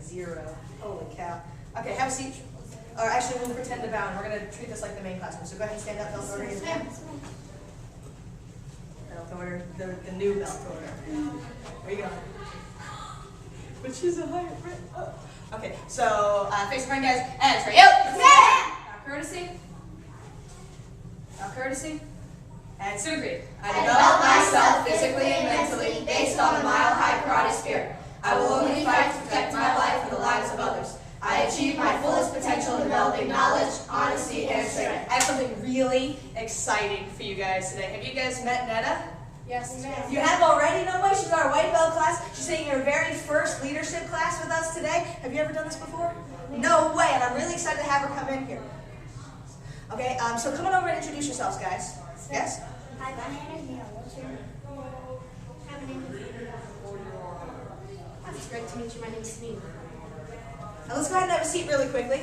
0. Holy cow. Okay, have a seat. Or actually, we'll pretend to bow, and we're going to treat this like the main classroom. So go ahead and stand up, belt order. Yes, ma'am. Belt order, the new belt order. Where you going? Which is a higher print. Oh. Okay, so face the front, guys, and straight out. Now courtesy. Now courtesy. And student creed. I develop myself physically and mentally based on a mile-high karate spirit. I will only fight to protect my life and the lives of others. I achieve my fullest potential in developing knowledge, honesty, and strength. I have something really exciting for you guys today. Have you guys met Netta? Yes, ma'am. You have already? No way. She's our white belt class. She's taking her very first leadership class with us today. Have you ever done this before? No way. And I'm really excited to have her come in here. Okay, so come on over and introduce yourselves, guys. Yes? Hi, my name is Neil. What's your name? Hi, my name is It's great to meet you. My name is Smee. Now let's go ahead and have a seat really quickly.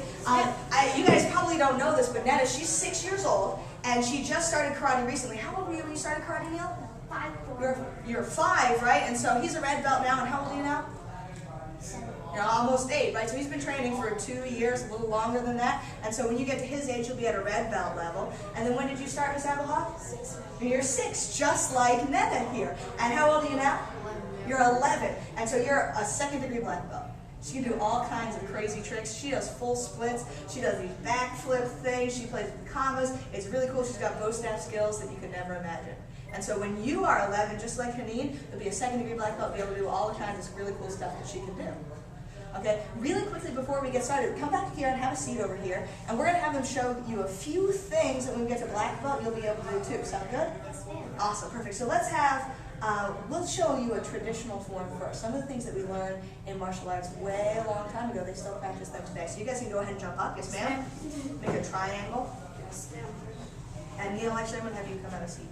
You guys probably don't know this, but Netta, she's 6 years old, and she just started karate recently. How old were you when you started karate, Neil? 5. You're 5, right? And so he's a red belt now, and how old are you now? 7. You're almost 8, right? So he's been training for 2 years, a little longer than that. And so when you get to his age, you'll be at a red belt level. And then when did you start, Miss Abelhoff? 6. You're 6, just like Netta here. And how old are you now? 11. You're 11. And so you're a second-degree black belt. She can do all kinds of crazy tricks. She does full splits. She does these backflip things. She plays with commas. It's really cool. She's got bow staff skills that you could never imagine. And so when you are 11, just like Haneen, you'll be a second-degree black belt, be able to do all the kinds of really cool stuff that she can do. Okay, really quickly before we get started, come back here and have a seat over here, and we're going to have them show you a few things that when we get to black belt, you'll be able to do too. Sound good? Yes, ma'am. Awesome, perfect. So let's have, we'll show you a traditional form first. Some of the things that we learned in martial arts way a long time ago, they still practice them today. So you guys can go ahead and jump up. Yes, ma'am? Make a triangle. Yes, ma'am. And Neil, actually, I'm going to have you come out of seat.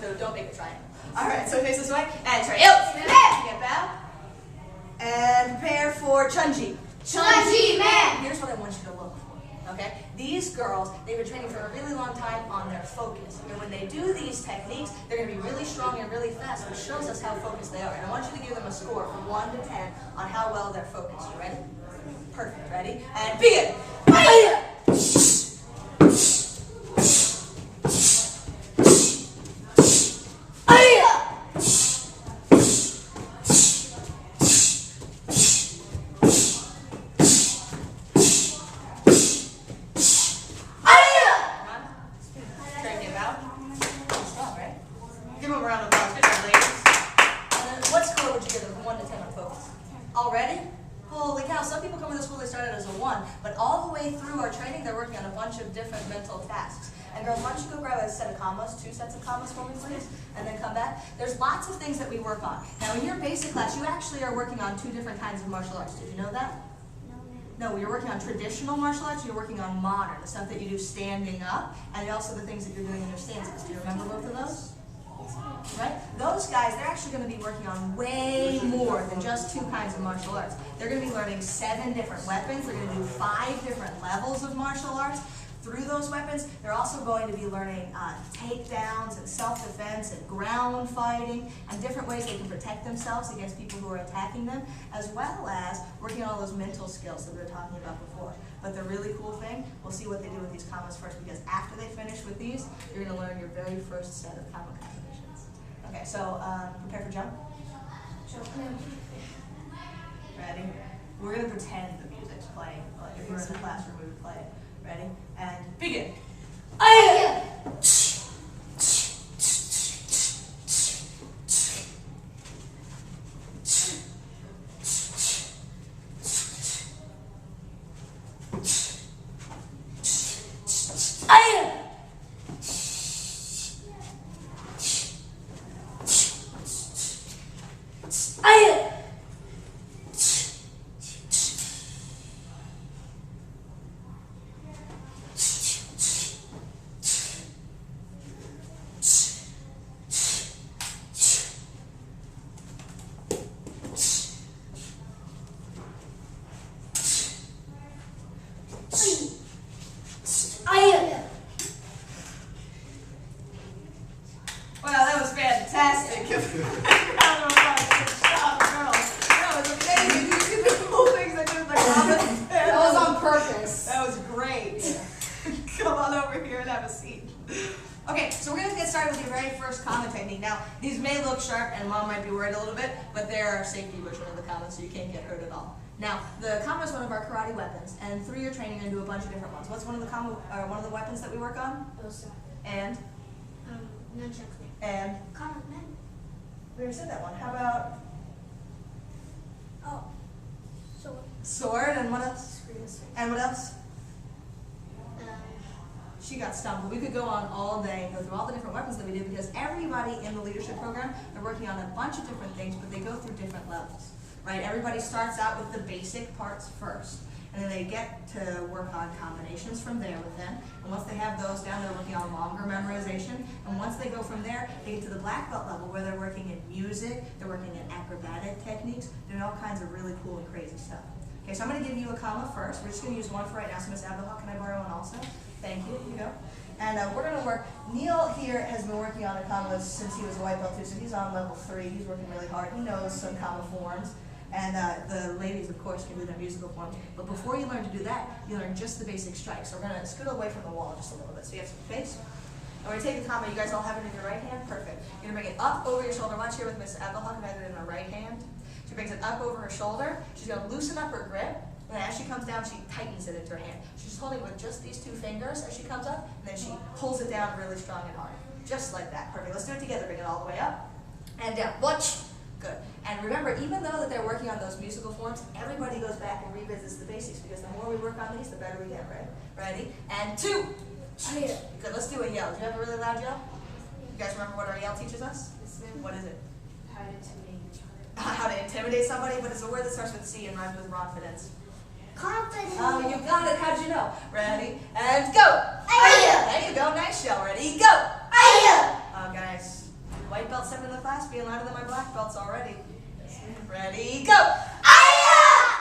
So don't make a triangle. All right, so face this way. And try. Get bow. And prepare for Chunji. Chunji man. Here's what I want you to look for. Okay? These girls, they've been training for a really long time on their focus. And when they do these techniques, they're going to be really strong and really fast, which shows us how focused they are. And I want you to give them a score from 1 to 10 on how well they're focused. You ready? Perfect. Ready? And begin. Give them a round of applause. Good job, ladies. And then what score would you give them from 1 to 10 on focus? Already? Holy cow, some people come to the school, they started as a 1, but all the way through our training, they're working on a bunch of different mental tasks. And girls, why don't you go grab a set of commas, 2 sets of commas for me, please, and then come back. There's lots of things that we work on. Now, in your basic class, you actually are working on 2 different kinds of martial arts. Did you know that? No, you're working on traditional martial arts, you're working on modern, the stuff that you do standing up, and also the things that you're doing in your stances. Do you remember both of those? Right? Those guys, they're actually going to be working on way more than just 2 kinds of martial arts. They're going to be learning 7 different weapons. They're going to do 5 different levels of martial arts. Through those weapons, they're also going to be learning takedowns and self-defense and ground fighting and different ways they can protect themselves against people who are attacking them, as well as working on all those mental skills that we were talking about before. But the really cool thing, we'll see what they do with these commas first, because after they finish with these, you're going to learn your very first set of comma combinations. Okay, so prepare for jump. Ready? We're going to pretend the music's playing. Like if we were in the classroom, we would play it. Ready? And begin. Wow, that was fantastic. Good job, girls. Now, these may look sharp and mom might be worried a little bit, but they're our safety version of the kama, so you can't get hurt at all. Now, the kama is one of our karate weapons, and through your training you're going to do a bunch of different ones. What's one of the weapons that we work on? Bosa. And? Nunchucks. And? Kama, man. We already said that one. How about? Oh. Sword. Sword, and what else? And what else? She got stumped, but we could go on all day and go through all the different weapons that we do because everybody in the leadership program, they're working on a bunch of different things, but they go through different levels, right? Everybody starts out with the basic parts first, and then they get to work on combinations from there with them. And once they have those down, they're working on longer memorization. And once they go from there, they get to the black belt level where they're working in music, they're working in acrobatic techniques, doing all kinds of really cool and crazy stuff. Okay, so I'm going to give you a kama first. We're just going to use one for right now. So Miss Abdullah, can I borrow one also? Thank you. Here you go. And we're going to work. Neil here has been working on the kama since he was a white belt too. So he's on level 3. He's working really hard. He knows some kama forms. And the ladies, of course, can do their musical forms. But before you learn to do that, you learn just the basic strikes. So we're going to scoot away from the wall just a little bit. So you have some space. And we're going to take the kama. You guys all have it in your right hand? Perfect. You're going to bring it up over your shoulder. Watch here with Miss Abdullah. I have it in her right hand. She brings it up over her shoulder. She's going to loosen up her grip. And as she comes down, she tightens it into her hand. She's holding it with just these 2 fingers as she comes up, and then she pulls it down really strong and hard. Just like that. Perfect. Let's do it together. Bring it all the way up and down. Watch. Good. And remember, even though that they're working on those musical forms, everybody goes back and revisits the basics because the more we work on these, the better we get, right? Ready? And 2. Yeah. Good. Let's do a yell. Do you have a really loud yell? You guys remember what our yell teaches us? What is it? How to intimidate each other. How to intimidate somebody, but it's a word that starts with C and rhymes with confidence. Confidence. Oh, you got it. How'd you know? Ready? And go. Aya. There you go. Nice yell. Ready? Go. Aya. Oh, guys. White belt 7 in the class, being louder than my black belts already. Ready? Go. Aya.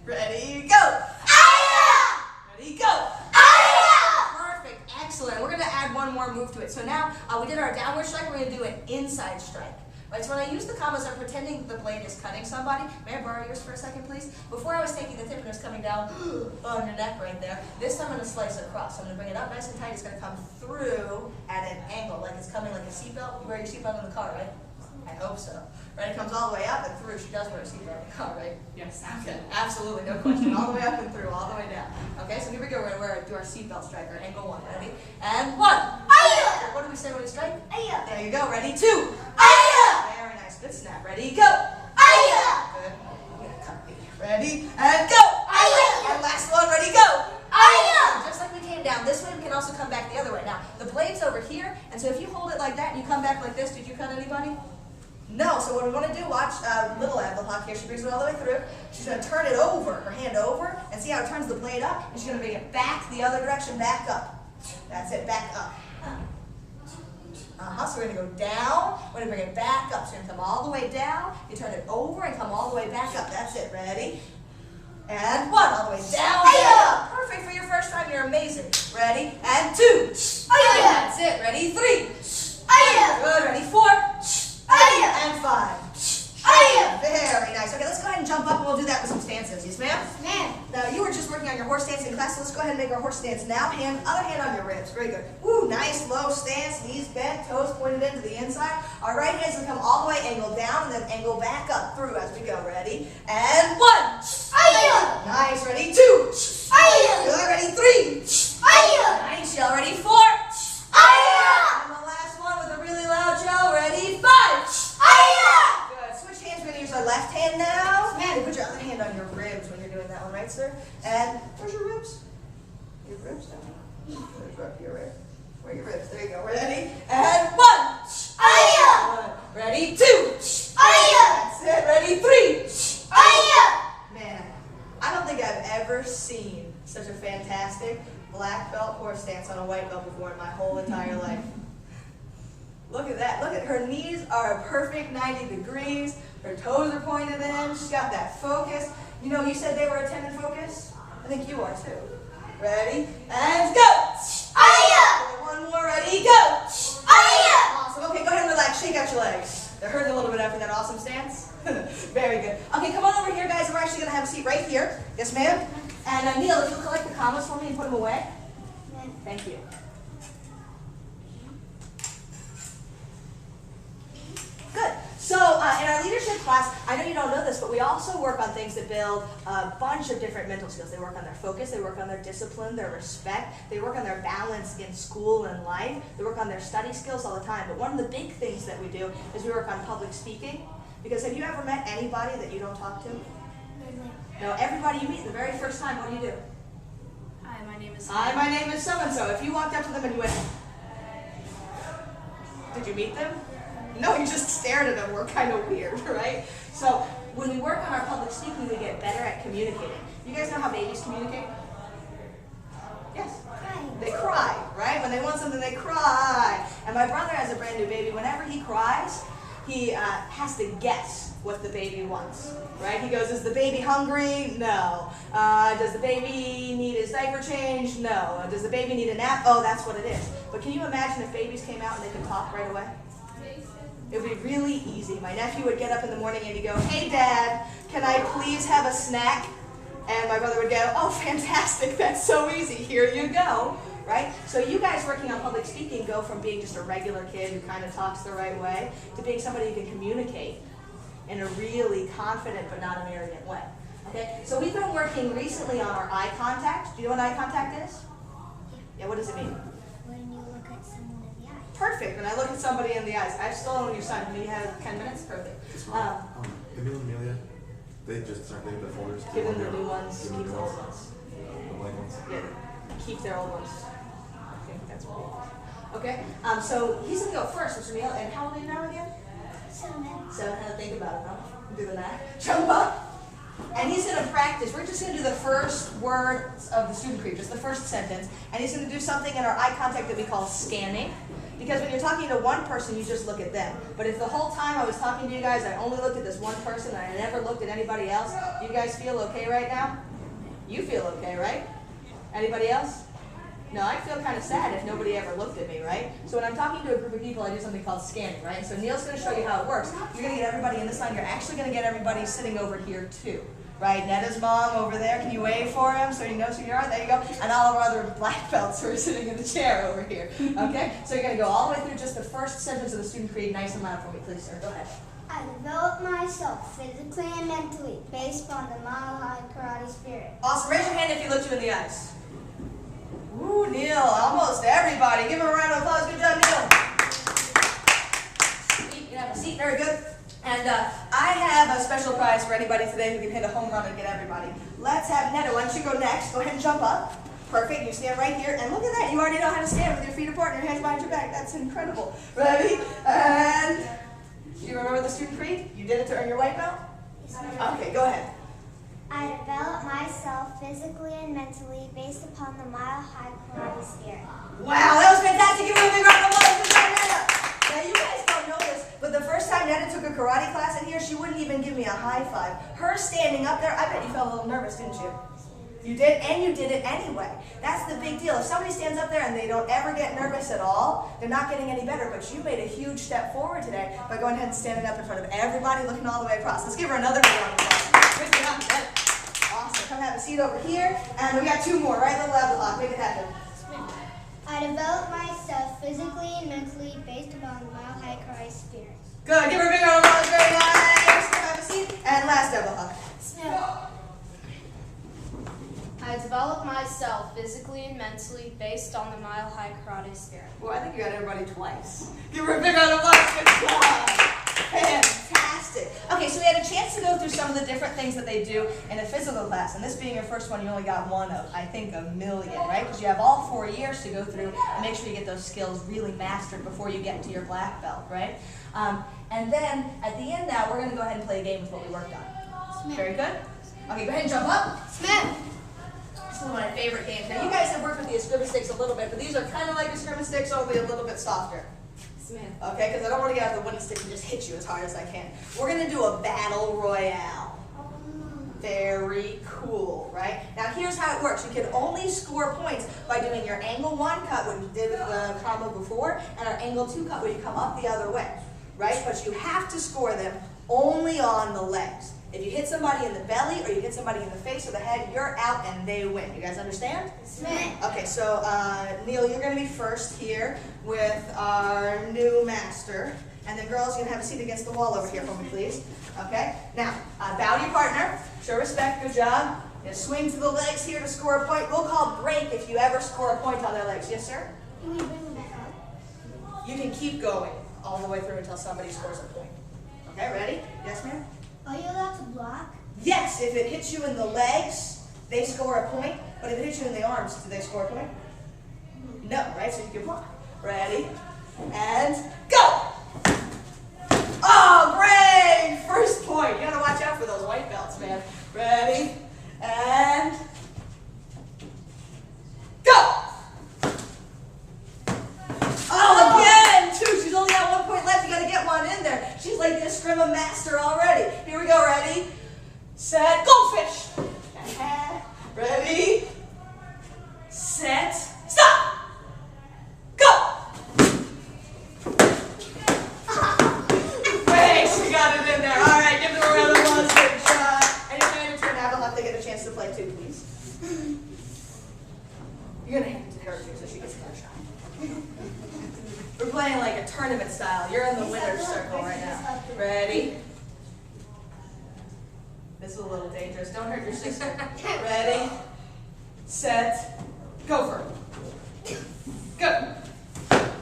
Ready? Go. Aya. Ready? Go. Aya. Perfect. Excellent. We're going to add one more move to it. So now we did our downward strike. We're going to do an inside strike. Right, so when I use the kamas, I'm pretending the blade is cutting somebody. May I borrow yours for a second, please? Before I was taking the tip and it was coming down on your neck right there. This time I'm going to slice it across. So I'm going to bring it up nice and tight. It's going to come through at an angle, like it's coming like a seatbelt. You wear your seatbelt in the car, right? I hope so. Right, it comes all the way up and through. She does wear a seatbelt in the car, right? Yes. Okay, absolutely, no question. All the way up and through, all the way down. Okay, so here we go. We're going to do our seatbelt strike, our angle 1. Ready? And 1. Aya. What do we say when we strike? Aya. There you go. Ready? 2. Aya. Very nice. Good snap. Ready? Go. Aya. Good. Ready? And go. Aya. And last one. Ready? Go. Aya. Just like we came down this way, we can also come back the other way. Now, the blade's over here, and so if you hold it like that and you come back like this, did you cut anybody? No. So what we want to do, watch little Abdullah here. She brings it all the way through. She's going to turn it over, her hand over, and see how it turns the blade up, and she's going to bring it back the other direction, back up. That's it, back up. So we're going to go down, we're going to bring it back up. So you're going to come all the way down, you turn it over and come all the way back up. That's it, ready? And 1, all the way down, back up. Perfect for your first time, you're amazing. Ready? And 2. That's it, ready? 3. Good, ready? 4. And 5. Very nice. Okay, let's go ahead and jump up and we'll do that with some stances. Yes, ma'am? Ma'am. Now, you were just working on your horse stance in class, so let's go ahead and make our horse stance now. Other hand on your ribs. Very good. Woo, nice low stance. Knees bent, toes pointed into the inside. Our right hand's going to come all the way, angle down, and then angle back up through as we go. Ready? And 1. Nice. Ready? 2. Good. Ready? 3. Nice. Y'all ready? 4. And the last one with a really loud yell. Ready? 5. Good. Switch hands. We're going to use our left hand now. Man, put your other hand on your ribs when you're doing that one, right, sir? And where's your ribs? Your ribs down here. Where's your ribs? Where are your ribs? There you go. Ready? And 1. Ready? 2. That's it. Ready? 3. Man, I don't think I've ever seen such a fantastic black belt horse stance on a white belt before in my whole entire life. Look at that. Look at her knees are a perfect 90 degrees. Her toes are pointed in. She's got that focus. You know, you said they were a 10 in focus? I think you are too. Ready? And go! One more. Ready? Go! Awesome. Okay, go ahead and relax. Shake out your legs. They're hurting a little bit after that awesome stance. Very good. Okay, come on over here, guys. We're actually going to have a seat right here. Yes, ma'am? And Neil, if you'll collect the kamas for me and put them away. Thank you. we also work on things that build a bunch of different mental skills. They work on their focus, they work on their discipline, their respect, they work on their balance in school and life, they work on their study skills all the time. But one of the big things that we do is we work on public speaking. Because have you ever met anybody that you don't talk to? No, everybody you meet the very first time, what do? Hi, my name is Hi, my name is so-and-so. If you walked up to them and you went, did you meet them? No, you just stared at them. We're kind of weird, right? So when we work on our public speaking, we get better at communicating. You guys know how babies communicate? Yes. They cry, right? When they want something, they cry. And my brother has a brand new baby. Whenever he cries, he has to guess what the baby wants, right? He goes, is the baby hungry? No. Does the baby need his diaper changed? No. Does the baby need a nap? Oh, that's what it is. But can you imagine if babies came out and they could talk right away? It would be really easy. My nephew would get up in the morning and he'd go, hey, Dad, can I please have a snack? And my brother would go, oh, fantastic, that's so easy, here you go, right? So you guys working on public speaking go from being just a regular kid who kind of talks the right way to being somebody who can communicate in a really confident but not an arrogant way. Okay? So we've been working recently on our eye contact. Do you know what eye contact is? Yeah, what does it mean? When you look at someone in the eye. Perfect, when I look at somebody in the eyes. I've stolen your son. Can you have 10 minutes? Perfect. Emil and Amelia, they just start leaving the folders. Give them the new ones, keep the old ones. The blank ones. Yeah, keep their old ones. I think that's what we want. Okay, so he's going to go first, Mr. Neal. And how old are you now again? 7. 7, how to think about it, huh? Do the math. Jump up. And he's going to practice. We're just going to do the first words of the student creed, just the first sentence. And he's going to do something in our eye contact that we call scanning. Because when you're talking to one person, you just look at them. But if the whole time I was talking to you guys, I only looked at this one person and I never looked at anybody else, do you guys feel okay right now? You feel okay, right? Anybody else? No, I feel kind of sad if nobody ever looked at me, right? So when I'm talking to a group of people, I do something called scanning, right? And so Neil's going to show you how it works. You're going to get everybody in this line. You're actually going to get everybody sitting over here too, right? Netta's mom over there. Can you wave for him so he knows who you are? There you go. And all of our other black belts who are sitting in the chair over here. Okay? So you're going to go all the way through just the first sentence of the student creed. Nice and loud for me, please, sir. Go ahead. I developed myself physically and mentally based on the Mile High Karate spirit. Awesome. Raise your hand if he looked you in the eyes. Ooh, Neil, almost everybody. Give him a round of applause. Good job, Neil. You can have a seat. Very good. And I have a special prize for anybody today who can hit a home run and get everybody. Let's have Netta. Why don't you go next? Go ahead and jump up. Perfect. You stand right here. And look at that. You already know how to stand with your feet apart and your hands behind your back. That's incredible. Ready? And do you remember the student creed? You did it to earn your white belt? Okay, go ahead. I developed myself physically and mentally based upon the Mile High Karate spirit. Wow, that was fantastic. Give her a big round of applause. Good job, Netta. Now, you guys don't know this, but the first time Netta took a karate class in here, she wouldn't even give me a high five. Her standing up there, I bet you felt a little nervous, didn't you? You did, and you did it anyway. That's the big deal. If somebody stands up there and they don't ever get nervous at all, they're not getting any better. But you made a huge step forward today by going ahead and standing up in front of everybody, looking all the way across. Let's give her another big round of applause. Good job, Netta. Awesome. Come have a seat over here. And we got 2 more, right? The level clock. Make it happen. I developed myself physically and mentally based upon the Mile High Karate spirit. Good. Give her a big round of applause. Very nice. Come have a seat. And last double hug. I developed myself physically and mentally based on the Mile High Karate spirit. Well, I think you got everybody twice. Give her a big round of applause. Good job. Fantastic. Okay, so we had a chance to go through some of the different things that they do in a physical class. And this being your first one, you only got one of, I think, a million, right? Because you have all 4 years to go through and make sure you get those skills really mastered before you get to your black belt, right? And then at the end now, we're going to go ahead and play a game with what we worked on. Very good. Okay, go ahead and jump up. Smith. This is one of my favorite games. Now, you guys have worked with the escrima sticks a little bit, but these are kind of like escrima sticks, only a little bit softer. Okay, because I don't want to get out the wooden stick and just hit you as hard as I can. We're going to do a battle royale. Very cool, right? Now, here's how it works. You can only score points by doing your angle 1 cut, what you did with the combo before, and our angle 2 cut, where you come up the other way, right? But you have to score them only on the legs. If you hit somebody in the belly or you hit somebody in the face or the head, you're out and they win. You guys understand? Okay, so Neil, you're going to be first here with our new master. And then girls, you can have a seat against the wall over here for me, please. Okay? Now, bow to your partner. Show respect. Good job. And swing to the legs here to score a point. We'll call break if you ever score a point on their legs. Yes, sir? Can you bring them back up? You can keep going all the way through until somebody scores a point. Okay, ready? Yes, ma'am? Are you allowed to block? Yes, if it hits you in the legs, they score a point. But if it hits you in the arms, do they score a point? No, right? So you can block. Ready? And go! Oh, great! First point. You gotta watch out for those white belts, man. Ready? And go! Oh, again! Two. She's only got 1 point left. You gotta get one in there. She's like the Eskrima master already. Here we go. Ready? Set. Goldfish. Ready? Set. Stop! Go! Great. She got it in there. All right. Give them a round of applause. Good shot. Anytime your turn now, they'll have to get a chance to play too, please. You're gonna hand it to her too, so she gets another shot. We're playing like a tournament style. You're in the winner's circle right now. Ready? This is a little dangerous. Don't hurt your sister. Ready? Set. Go for it. Go.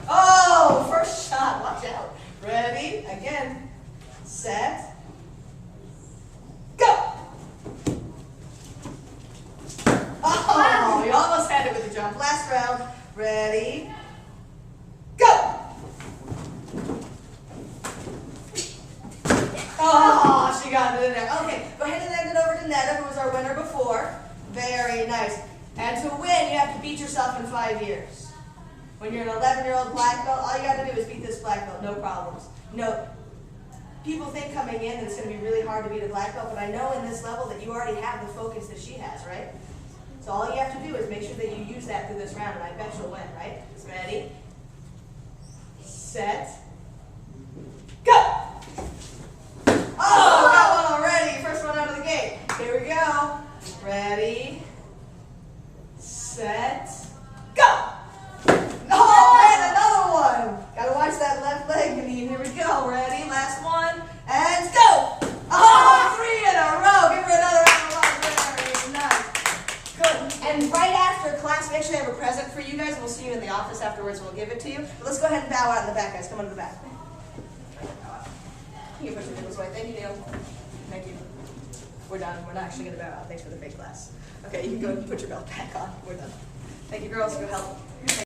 Oh, first shot. Watch out. Ready? Again. Set. Go. Oh, you almost had it with the jump. Last round. Ready? Go. Oh, she got it in there. Okay, go ahead and hand it over to Netta, who was our winner before. Very nice. And to win, you have to beat yourself in 5 years. When you're an 11-year-old black belt, all you got to do is beat this black belt, no problems. No, people think coming in that it's going to be really hard to beat a black belt, but I know in this level that you already have the focus that she has, right? So all you have to do is make sure that you use that through this round, and I bet you'll win, right? Ready? Set. Go! Oh, got one already. First one out of the gate. Here we go. Ready, set, go! Oh, and another one. Gotta watch that left leg, Janine. Here we go. Ready, last one, and go! Oh, 3 in a row. Give her another round of applause. Very nice. Good. And right after class, we actually have a present for you guys. We'll see you in the office afterwards. We'll give it to you. But let's go ahead and bow out in the back, guys. Come on to the back. You can push it this way. Thank you, Neil. Thank you. We're done. We're not actually going to bow out. Thanks for the fake class. Okay, you can go and put your belt back on. We're done. Thank you, girls. Go help.